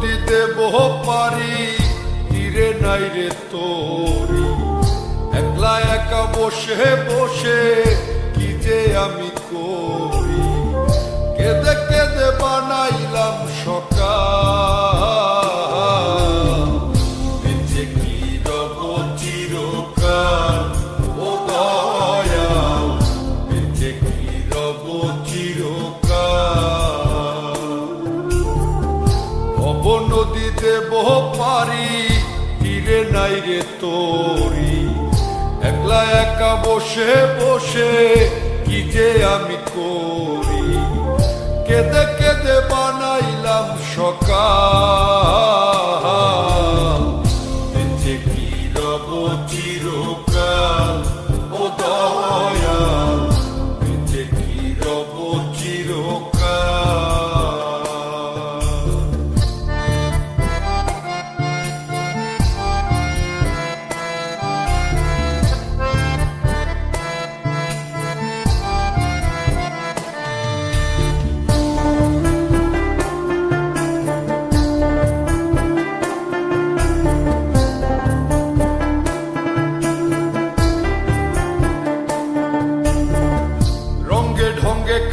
নদী দেব পারি, তীরে নাই রে তোরি। একলা একা বসে বসে কি যে আমি করি, কেঁদে কেঁদে বানাইলাম সকাল। বেঁচে কি রব চিরকাল ও দয়াল, বেঁচে কি রব চিরকাল। ভব নদী দেব পারি, তীরে নাই রে তোরি। একলা একা বসে বসে কি যে আমি করি, কেঁদে কেঁদে বানাইলাম সকাল। বেঁচে কি রব চিরকাল ও দয়াল, বেঁচে কি রব চিরকাল।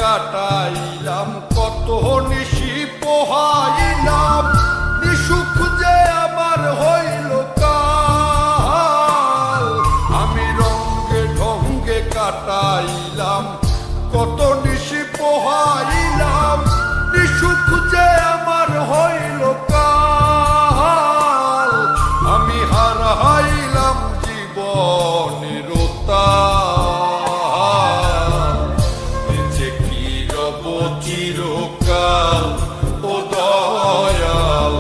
কাটাইলাম কত নিশি পোহাইলাম, নিশুক যে আমার হইল কাল। আমি রঙ্গে ঢঙ্গে কাটাইলাম কত নিশি পোহাইলাম, নিশুক যে আমার হইল কাল। আমি হারাইলাম জীবনের চিরকাল ও দয়াল,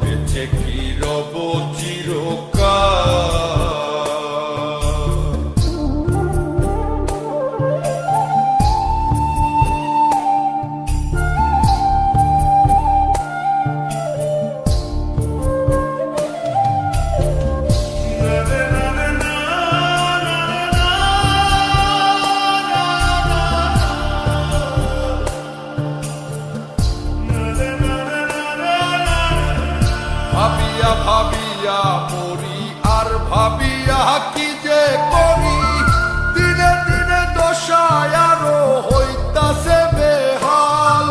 বেঁচে কি রব চিরকাল। ভাবিয়া ভাবিয়া মরি আর ভাবিয়া কি যে করি, দিনে দিনে দশায় আরো হইতাছে বেহাল।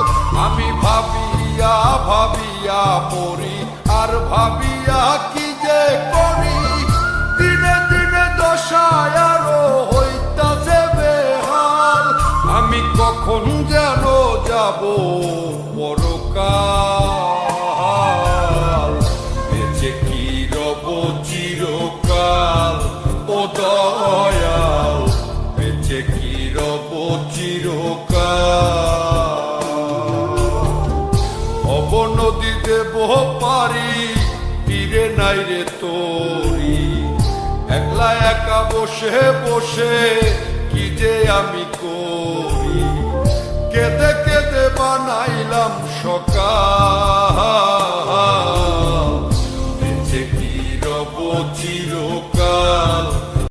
আমি ভাবিয়া ভাবিয়া মরি আর ভাবিয়া কি যে করি, দিনে দিনে দশায় আরো হইতাছে বেহাল। আমি কখন যেন যাব পরকাল, বেঁচে কি রব চিরকাল ও দয়াল, বেঁচে কি রব চিরকাল। ভব নদী দেব পারি, তীরে নাই রে তোরি। একলা একা বসে বসে কি যে আমি করি, কেঁদে কেঁদে বানাইলাম সকাল।